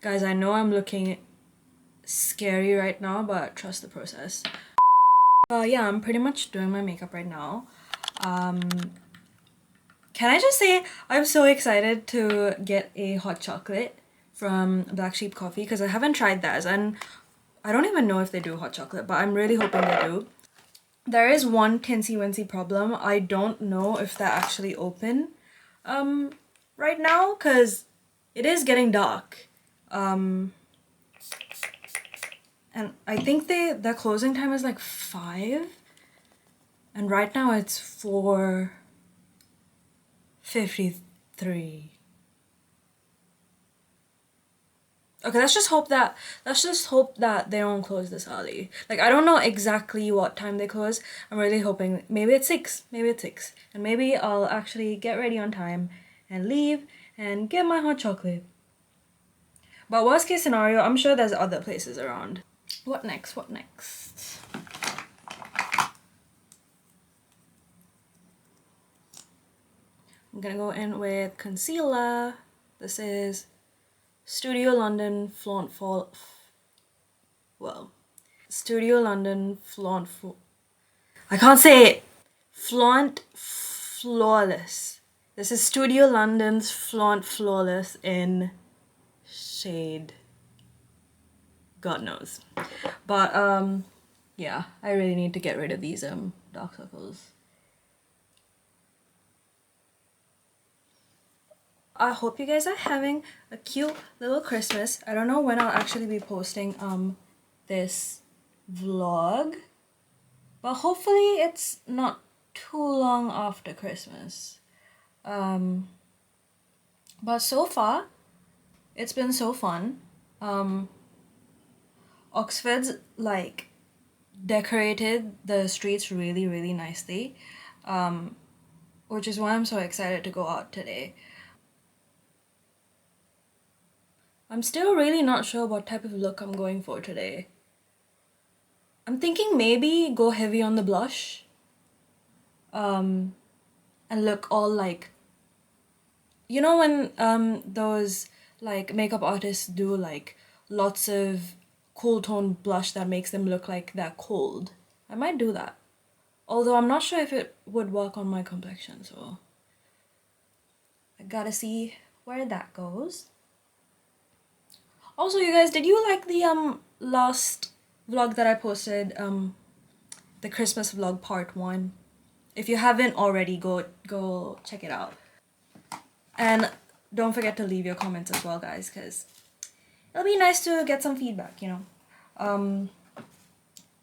Guys, I know I'm looking scary right now, but trust the process. Yeah, I'm pretty much doing my makeup right now. Can I just say I'm so excited to get a hot chocolate from Black Sheep Coffee because I haven't tried theirs and I don't even know if they do hot chocolate, but I'm really hoping they do. There is one teensy-weensy problem. I don't know if they're actually open right now because it is getting dark. And I think their closing time is like 5. And right now it's 4:53. Okay, let's just hope that they don't close this early. Like, I don't know exactly what time they close. I'm really hoping maybe it's 6. Maybe it's 6. And maybe I'll actually get ready on time and leave and get my hot chocolate. But worst case scenario, I'm sure there's other places around. What next? What next? I'm gonna go in with concealer. This is Studio London Flaunt Fall. Well, Studio London Flaunt. I can't say it. Flaunt Flawless. This is Studio London's Flaunt Flawless in shade God knows. But yeah, I really need to get rid of these dark circles. I hope you guys are having a cute little Christmas. I don't know when I'll actually be posting this vlog, but hopefully it's not too long after Christmas. But so far it's been so fun. Oxford's like decorated the streets really nicely, which is why I'm so excited to go out today. I'm still really not sure what type of look I'm going for today. I'm thinking maybe go heavy on the blush. And look all like, you know when those like makeup artists do like lots of cool tone blush that makes them look like they're cold. I might do that. Although I'm not sure if it would work on my complexion, so I gotta see where that goes. Also, you guys, did you like the last vlog that I posted, the Christmas vlog part 1? If you haven't already, go check it out. And don't forget to leave your comments as well, guys, because it'll be nice to get some feedback, you know.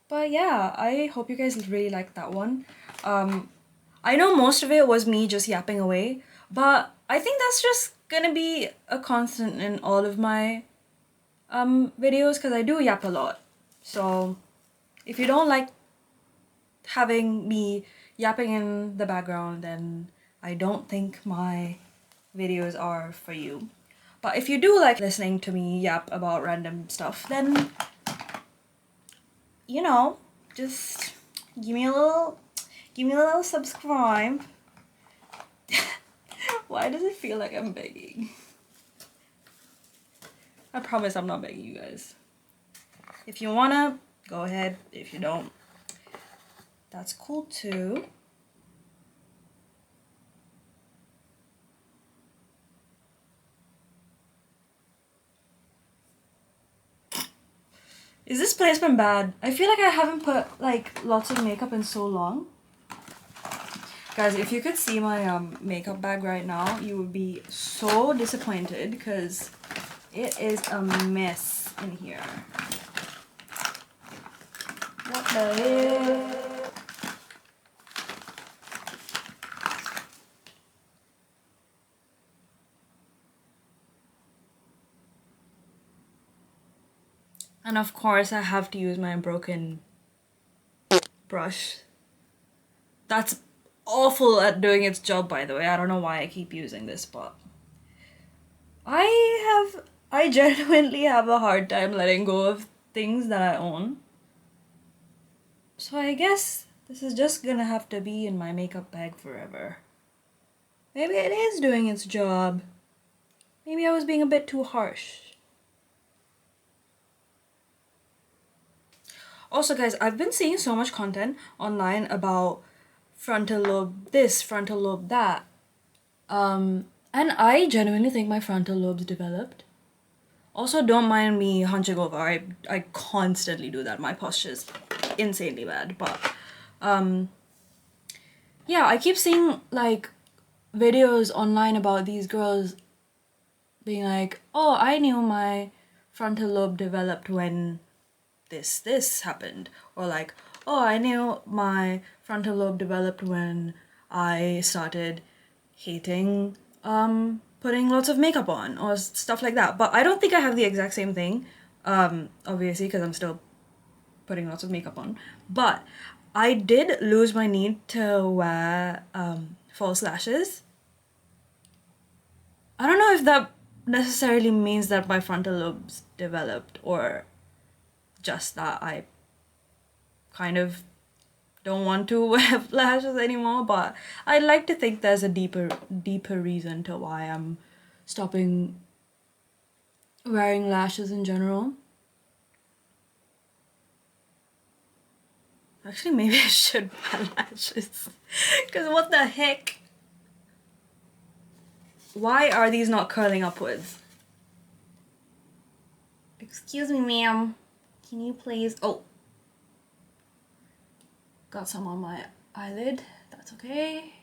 But yeah, I hope you guys really liked that one. I know most of it was me just yapping away, but I think that's just gonna be a constant in all of my videos because I do yap a lot. So if you don't like having me yapping in the background, then I don't think my videos are for you. But if you do like listening to me yap about random stuff, then you know, just give me a little subscribe. Why does it feel like I'm begging? I promise I'm not begging you guys. If you wanna, go ahead. If you don't, that's cool too. Is this placement bad? I feel like I haven't put like lots of makeup in so long. Guys, if you could see my makeup bag right now, you would be so disappointed because it is a mess in here. What the hell? And of course, I have to use my broken brush. That's awful at doing its job, by the way. I don't know why I keep using this, but I genuinely have a hard time letting go of things that I own. So I guess this is just gonna have to be in my makeup bag forever. Maybe it is doing its job. Maybe I was being a bit too harsh. Also, guys, I've been seeing so much content online about frontal lobe this, frontal lobe that. And I genuinely think my frontal lobe's developed. Also, don't mind me hunching over. I constantly do that. My posture's insanely bad. But yeah, I keep seeing like videos online about these girls being like, oh, I knew my frontal lobe developed when this happened, or like, oh, I knew my frontal lobe developed when I started hating putting lots of makeup on, or stuff like that. But I don't think I have the exact same thing, obviously, because I'm still putting lots of makeup on. But I did lose my need to wear false lashes. I don't know if that necessarily means that my frontal lobes developed, or just that I kind of don't want to wear lashes anymore. But I like to think there's a deeper reason to why I'm stopping wearing lashes in general. Actually, maybe I should wear lashes. Because what the heck? Why are these not curling upwards? Excuse me, ma'am. Can you please... Oh. Got some on my eyelid. That's okay.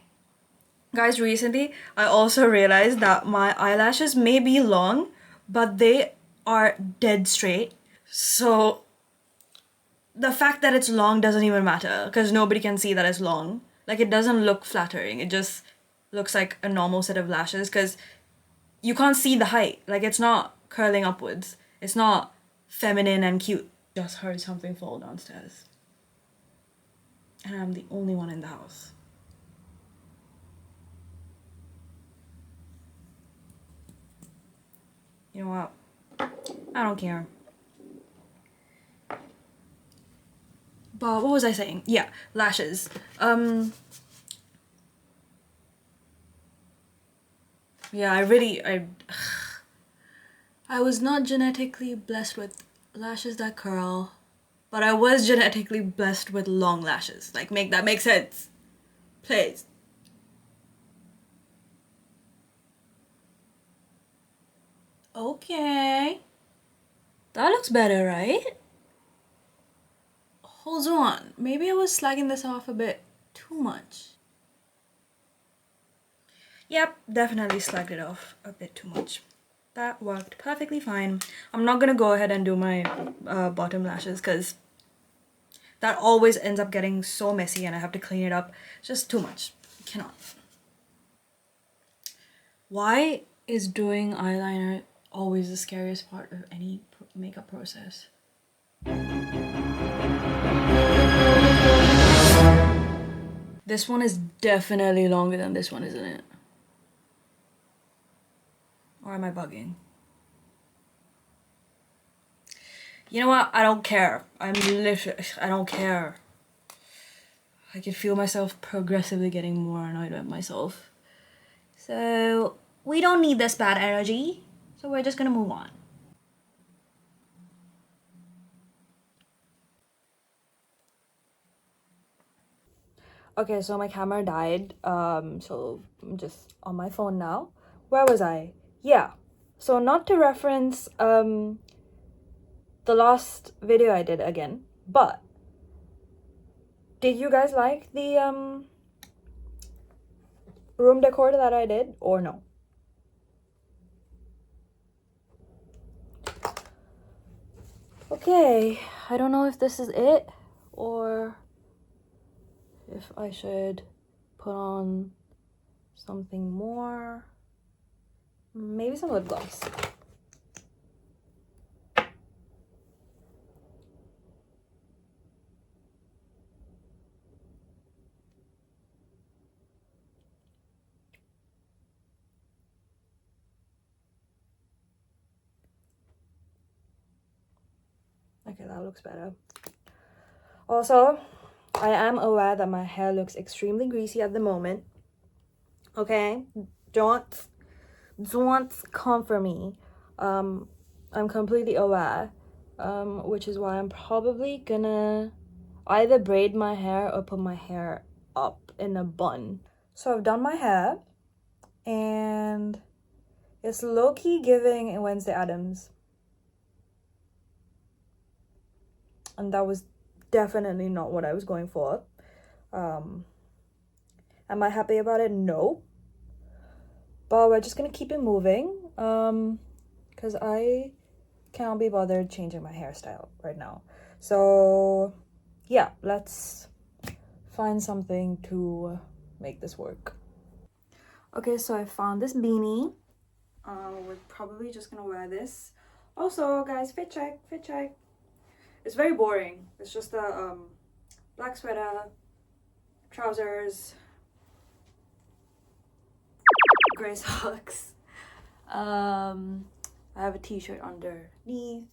Guys, recently I also realized that my eyelashes may be long, but they are dead straight. So the fact that it's long doesn't even matter, because nobody can see that it's long. Like, it doesn't look flattering. It just looks like a normal set of lashes, because you can't see the height. Like, it's not curling upwards. It's not feminine and cute. Just heard something fall downstairs. And I'm the only one in the house. You know what? I don't care. But what was I saying? Yeah, lashes. Yeah, I was not genetically blessed with lashes that curl, but I was genetically blessed with long lashes. Like, make that make sense, please. Okay. That looks better, right? Hold on. Maybe I was slagging this off a bit too much. Yep, definitely slagged it off a bit too much. That worked perfectly fine. I'm not gonna go ahead and do my bottom lashes, because that always ends up getting so messy and I have to clean it up. It's just too much. I cannot. Why is doing eyeliner always the scariest part of any makeup process? This one is definitely longer than this one, isn't it? Or am I bugging? You know what? I don't care. I don't care. I can feel myself progressively getting more annoyed with myself. So, we don't need this bad energy. So we're just gonna move on. Okay, so my camera died. So I'm just on my phone now. Where was I? Yeah. So not to reference the last video I did again, but did you guys like the room decor that I did, or no? Okay, I don't know if this is it, or if I should put on something more. Maybe some lip gloss. Okay, that looks better. Also, I am aware that my hair looks extremely greasy at the moment. Okay? Don't come for me. I'm completely aware. which is why I'm probably gonna either braid my hair or put my hair up in a bun. So I've done my hair, and it's low-key giving Wednesday Addams. And that was definitely not what I was going for. Am I happy about it? No. But we're just gonna keep it moving. Because I can't be bothered changing my hairstyle right now. So yeah, let's find something to make this work. Okay, so I found this beanie. We're probably just gonna wear this. Also, guys, fit check. It's very boring. It's just a black sweater, trousers, gray socks. I have a t-shirt underneath,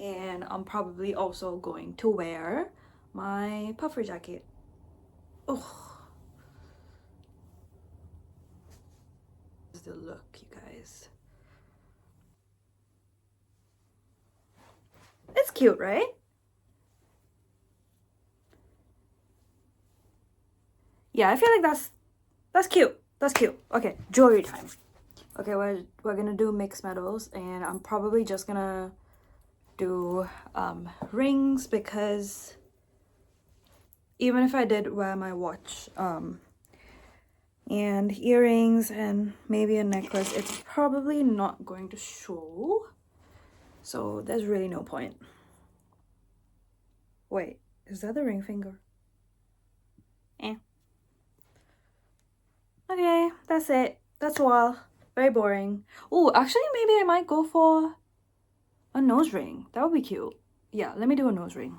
and I'm probably also going to wear my puffer jacket. Oh, the look, you guys. It's cute, right? Yeah, I feel like that's cute. That's cute. Okay, jewelry time. Okay, we're gonna do mixed metals, and I'm probably just gonna do rings, because even if I did wear my watch and earrings and maybe a necklace, it's probably not going to show, so there's really no point. Wait, is that the ring finger? Okay, that's it. That's all. Very boring. Oh, actually, maybe I might go for a nose ring. That would be cute. Yeah, let me do a nose ring.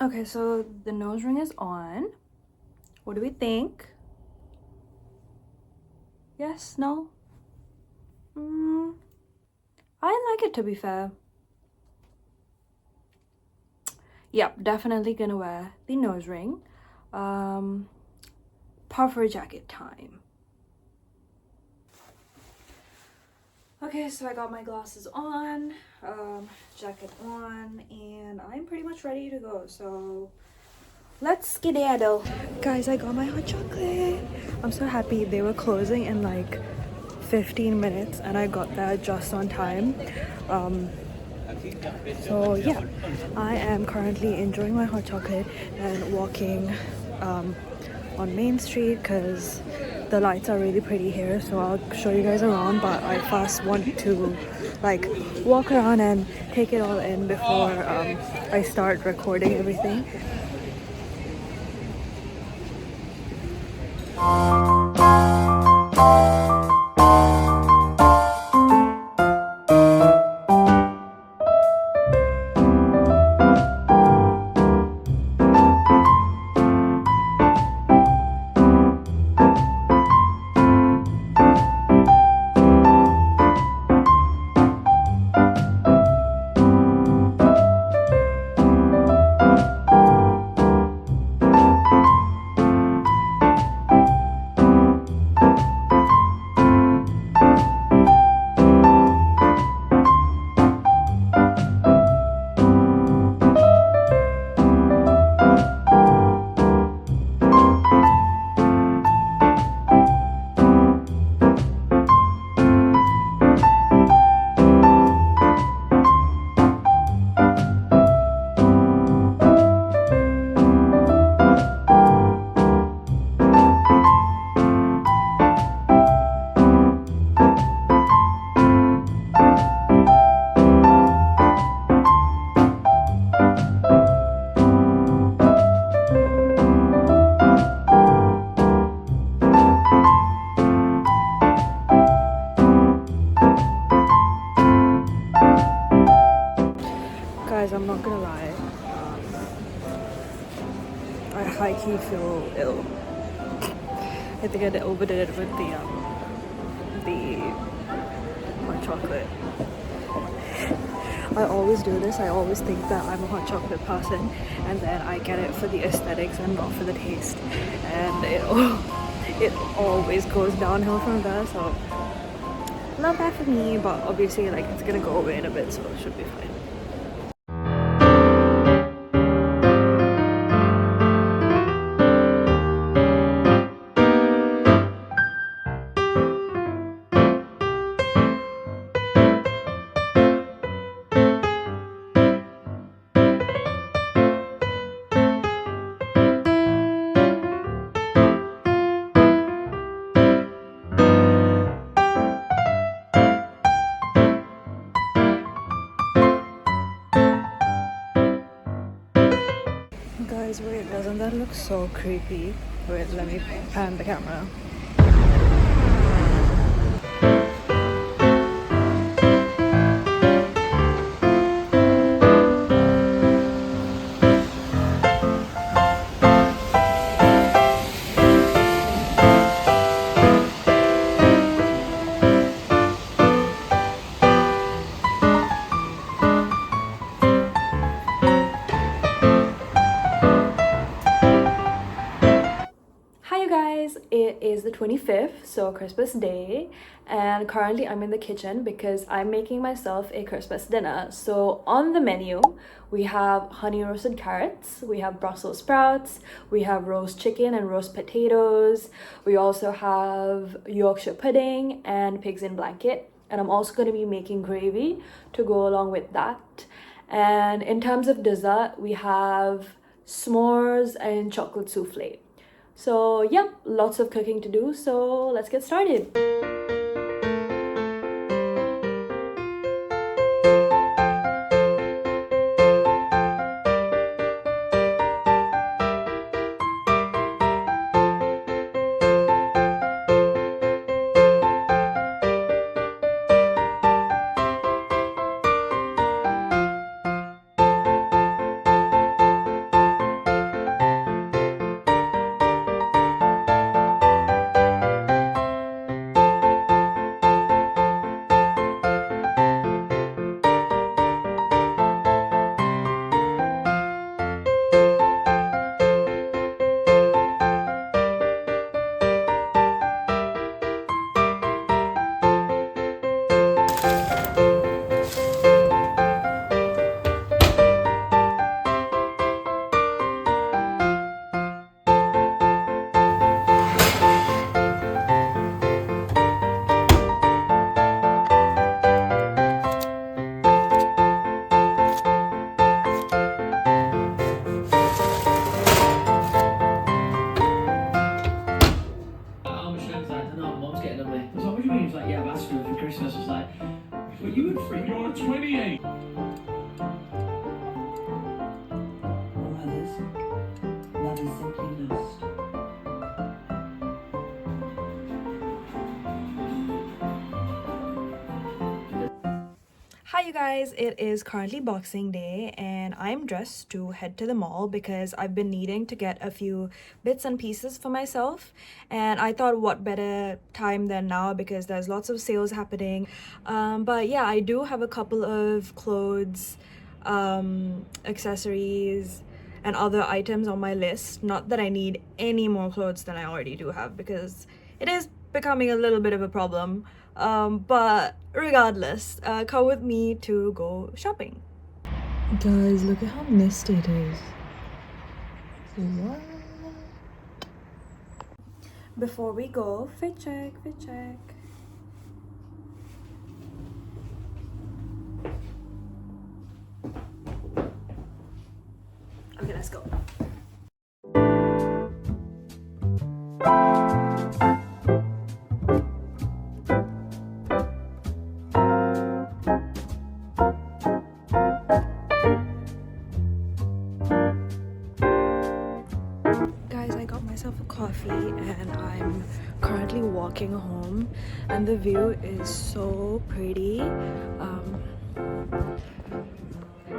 Okay, so the nose ring is on. What do we think? Yes? No? I like it, to be fair. Yep, definitely gonna wear the nose ring. Puffer jacket time. Okay, so I got my glasses on, jacket on, and I'm pretty much ready to go. So let's skedaddle. Guys, I got my hot chocolate. I'm so happy. They were closing in like 15 minutes and I got there just on time. So yeah, I am currently enjoying my hot chocolate and walking on Main Street because the lights are really pretty here, so I'll show you guys around, but I first want to like walk around and take it all in before I start recording everything. I'm not gonna lie, I high-key feel ill. I think I overdid it with the hot chocolate. I always do this. I always think that I'm a hot chocolate person, and then I get it for the aesthetics and not for the taste, and it always goes downhill from there. So not bad for me, but obviously like it's gonna go away in a bit, so it should be fine. Guys, wait, doesn't that look so creepy? Wait, let me pan the camera. Hi you guys, it is the 25th, so Christmas Day, and currently I'm in the kitchen because I'm making myself a Christmas dinner. So on the menu, we have honey roasted carrots, we have Brussels sprouts, we have roast chicken and roast potatoes, we also have Yorkshire pudding and pigs in blanket, and I'm also going to be making gravy to go along with that. And in terms of dessert, we have s'mores and chocolate souffle. So yeah, lots of cooking to do, so let's get started. Christmas was like, well, you would free. You're 28. All others, love is simply lost. Hi you guys, it is currently Boxing Day and I'm dressed to head to the mall because I've been needing to get a few bits and pieces for myself, and I thought what better time than now because there's lots of sales happening. But yeah, I do have a couple of clothes, accessories and other items on my list. Not that I need any more clothes than I already do have because it is becoming a little bit of a problem. But regardless, come with me to go shopping. Guys, look at how misty it is. What? Before we go, fit check, fit check. Okay, let's go. Guys, I got myself a coffee and I'm currently walking home and the view is so pretty,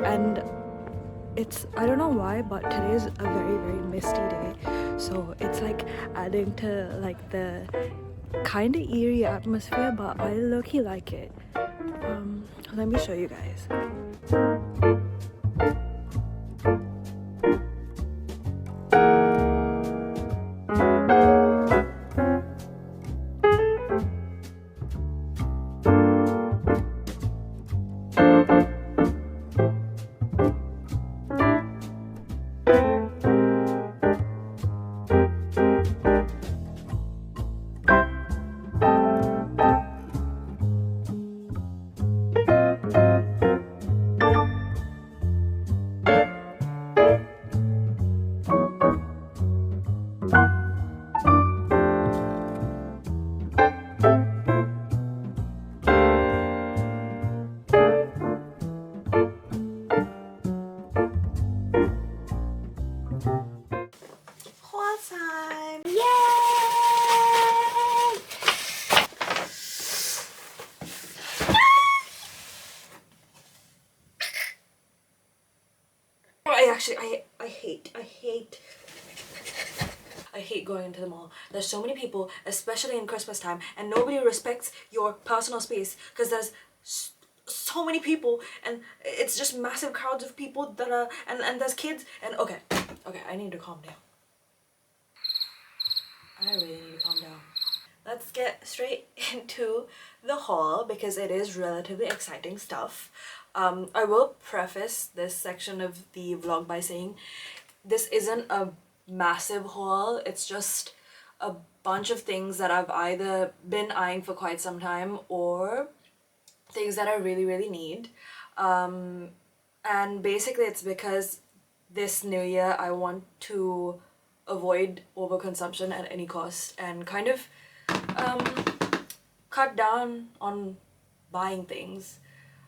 and it's, I don't know why, but today is a very misty day, so it's like adding to like the kind of eerie atmosphere, but I low-key like it. Let me show you guys. I hate going into the mall. There's so many people, especially in Christmas time, and nobody respects your personal space because there's so many people and it's just massive crowds of people that are and there's kids and okay, I need to calm down. I really need to calm down. Let's get straight into the haul because it is relatively exciting stuff. I will preface this section of the vlog by saying this isn't a massive haul. It's just a bunch of things that I've either been eyeing for quite some time or things that I really need. And basically it's because this new year I want to avoid overconsumption at any cost and kind of cut down on buying things.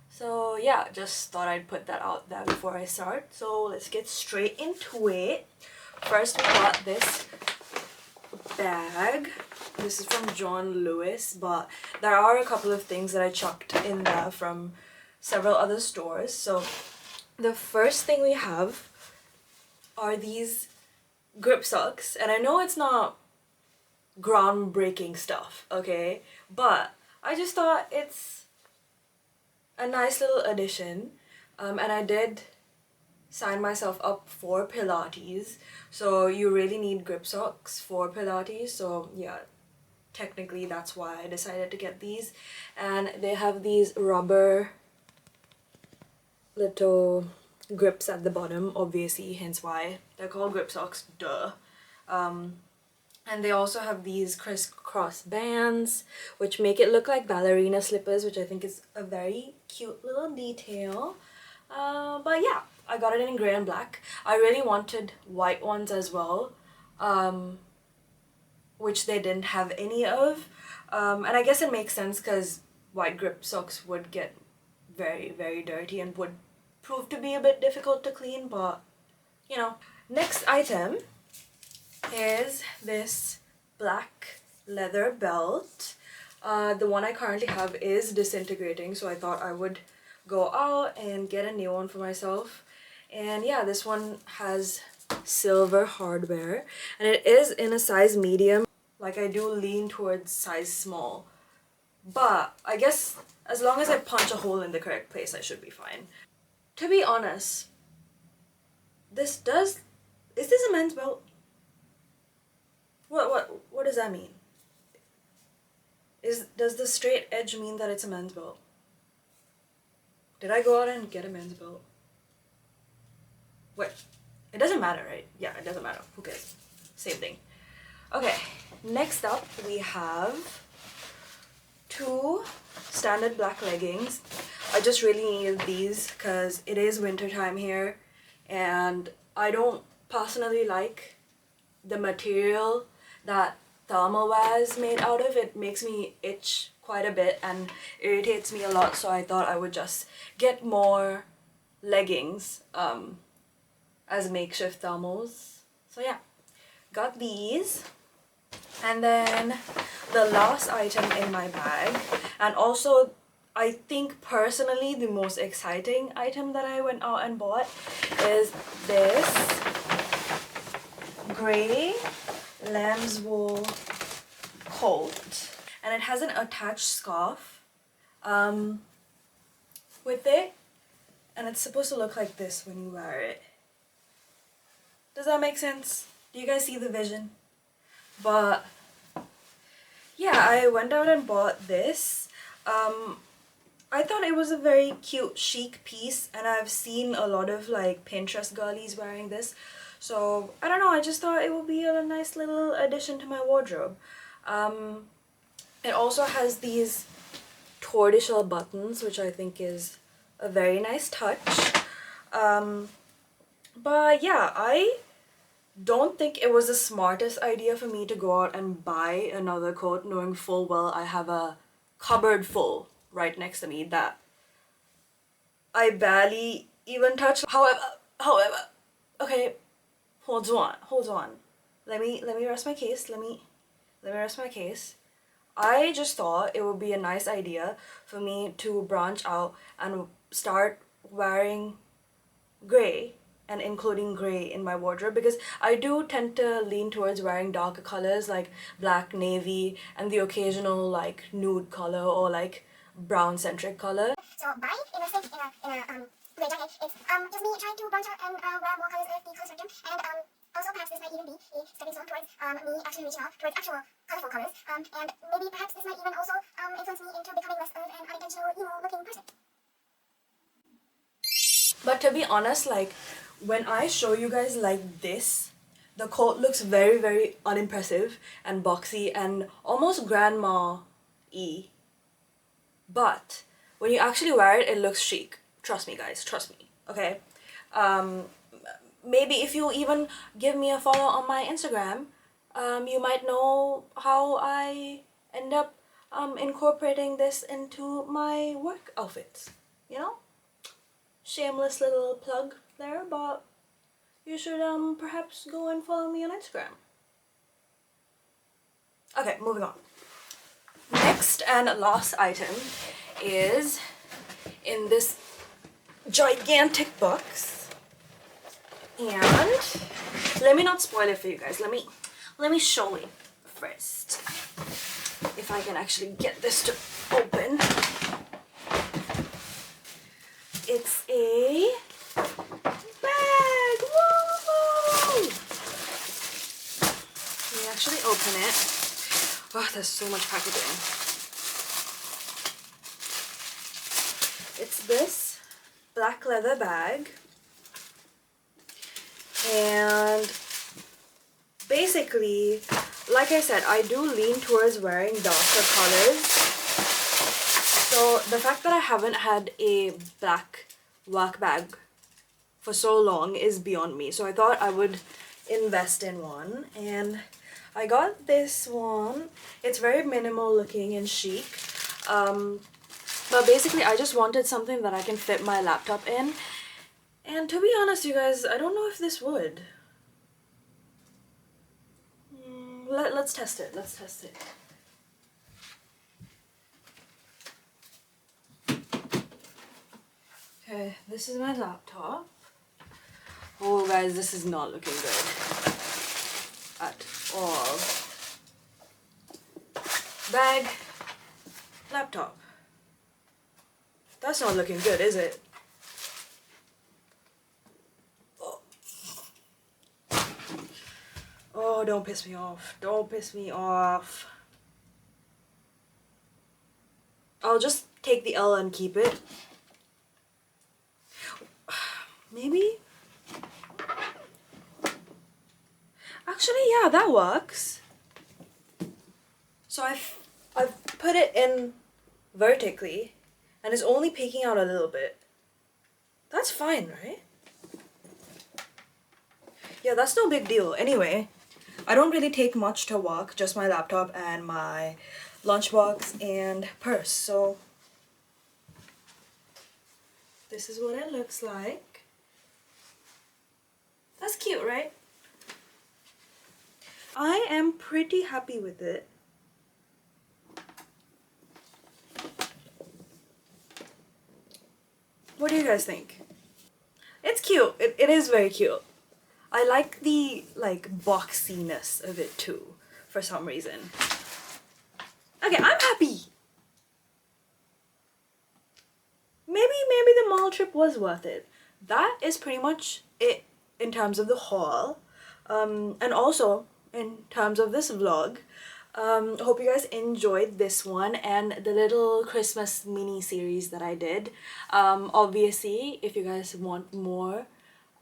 So yeah, just thought I'd put that out there before I start. So let's get straight into it. First we got this bag. This is from John Lewis, but there are a couple of things that I chucked in there from several other stores. So the first thing we have are these grip socks, and I know it's not groundbreaking stuff, okay, but I just thought it's a nice little addition. And I did sign myself up for Pilates, so you really need grip socks for Pilates, so yeah, technically that's why I decided to get these. And they have these rubber little grips at the bottom, obviously, hence why they're called grip socks, duh. And they also have these crisscross bands which make it look like ballerina slippers, which I think is a very cute little detail. But yeah, I got it in grey and black. I really wanted white ones as well, which they didn't have any of. And I guess it makes sense because white grip socks would get very dirty and would prove to be a bit difficult to clean, but you know. Next item is this black leather belt. The one I currently have is disintegrating, so I thought I would go out and get a new one for myself. And yeah, this one has silver hardware and it is in a size medium. Like, I do lean towards size small, but I guess as long as I punch a hole in the correct place, I should be fine. To be honest, is this a men's belt? What does that mean? Does the straight edge mean that it's a men's belt? Did I go out and get a men's belt? Wait, it doesn't matter, right? Yeah, it doesn't matter. Who cares? Same thing. Okay, next up we have two standard black leggings. I just really needed these because it is winter time here and I don't personally like the material that thermal wear is made out of. It makes me itch quite a bit and irritates me a lot, so I thought I would just get more leggings as makeshift thermals. So yeah, got these. And then the last item in my bag, and also I think personally the most exciting item that I went out and bought, is this grey lamb's wool coat, and it has an attached scarf with it, and it's supposed to look like this when you wear it. Does that make sense? Do you guys see the vision? But yeah, I went out and bought this. I thought it was a very cute chic piece, and I've seen a lot of like Pinterest girlies wearing this, so I don't know, I just thought it would be a nice little addition to my wardrobe. It also has these tortoiseshell buttons, which I think is a very nice touch. But yeah, I don't think it was the smartest idea for me to go out and buy another coat knowing full well I have a cupboard full right next to me that I barely even touch. However, okay, hold on. Let me rest my case. Let me rest my case. I just thought it would be a nice idea for me to branch out and start wearing grey and including gray in my wardrobe, because I do tend to lean towards wearing darker colors like black, navy, and the occasional like nude color or like brown centric color. So by investing in a gray jacket, it's just me trying to branch out and wear more colors of the color spectrum, and also perhaps this might even be a stepping stone towards me actually reaching out towards actual colorful colors, and maybe perhaps this might even also influence me into becoming less of an unintentional emo looking person. But to be honest, like when I show you guys like this, the coat looks very, very unimpressive and boxy and almost grandma-y. But when you actually wear it, it looks chic. Trust me, guys. Trust me. Okay? Maybe if you even give me a follow on my Instagram, you might know how I end up incorporating this into my work outfits. You know? Shameless little plug there, but you should perhaps go and follow me on Instagram. Okay, moving on. Next and last item is in this gigantic box, and let me not spoil it for you guys. Let me show you first if I can actually get this to open. It's a bag. Whoa! Let me actually open it. Oh, there's so much packaging. It's this black leather bag, and basically, like I said, I do lean towards wearing darker colors. So the fact that I haven't had a black work bag for so long is beyond me. So I thought I would invest in one, and I got this one. It's very minimal looking and chic. But basically I just wanted something that I can fit my laptop in. And to be honest, you guys, I don't know if this would. Let's test it. Let's test it. Okay, this is my laptop. Oh guys, this is not looking good at all. Bag, laptop. That's not looking good, is it? Oh, don't piss me off. Don't piss me off. I'll just take the L and keep it. Maybe? Actually, yeah, that works. So I've put it in vertically, and it's only peeking out a little bit. That's fine, right? Yeah, that's no big deal. Anyway, I don't really take much to work, just my laptop and my lunchbox and purse. So this is what it looks like. That's cute, right? I am pretty happy with it. What do you guys think? It's cute. It is very cute. I like the like boxiness of it too, for some reason. Okay, I'm happy. Maybe the mall trip was worth it. That is pretty much it in terms of the haul, and also in terms of this vlog. Hope you guys enjoyed this one and the little Christmas mini series that I did. Obviously, if you guys want more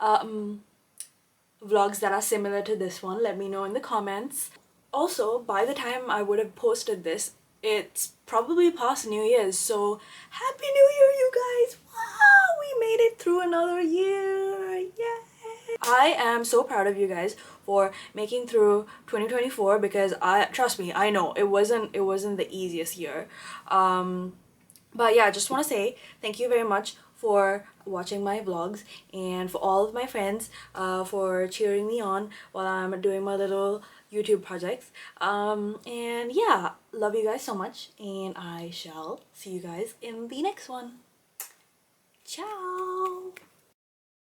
vlogs that are similar to this one, let me know in the comments. Also, by the time I would have posted this, it's probably past New Year's, so Happy New Year, you guys! Wow, we made it through another year! Yay! I am so proud of you guys for making through 2024, because trust me, I know it wasn't the easiest year. But yeah, I just want to say thank you very much for watching my vlogs, and for all of my friends for cheering me on while I'm doing my little YouTube projects. And yeah, love you guys so much, and I shall see you guys in the next one. Ciao!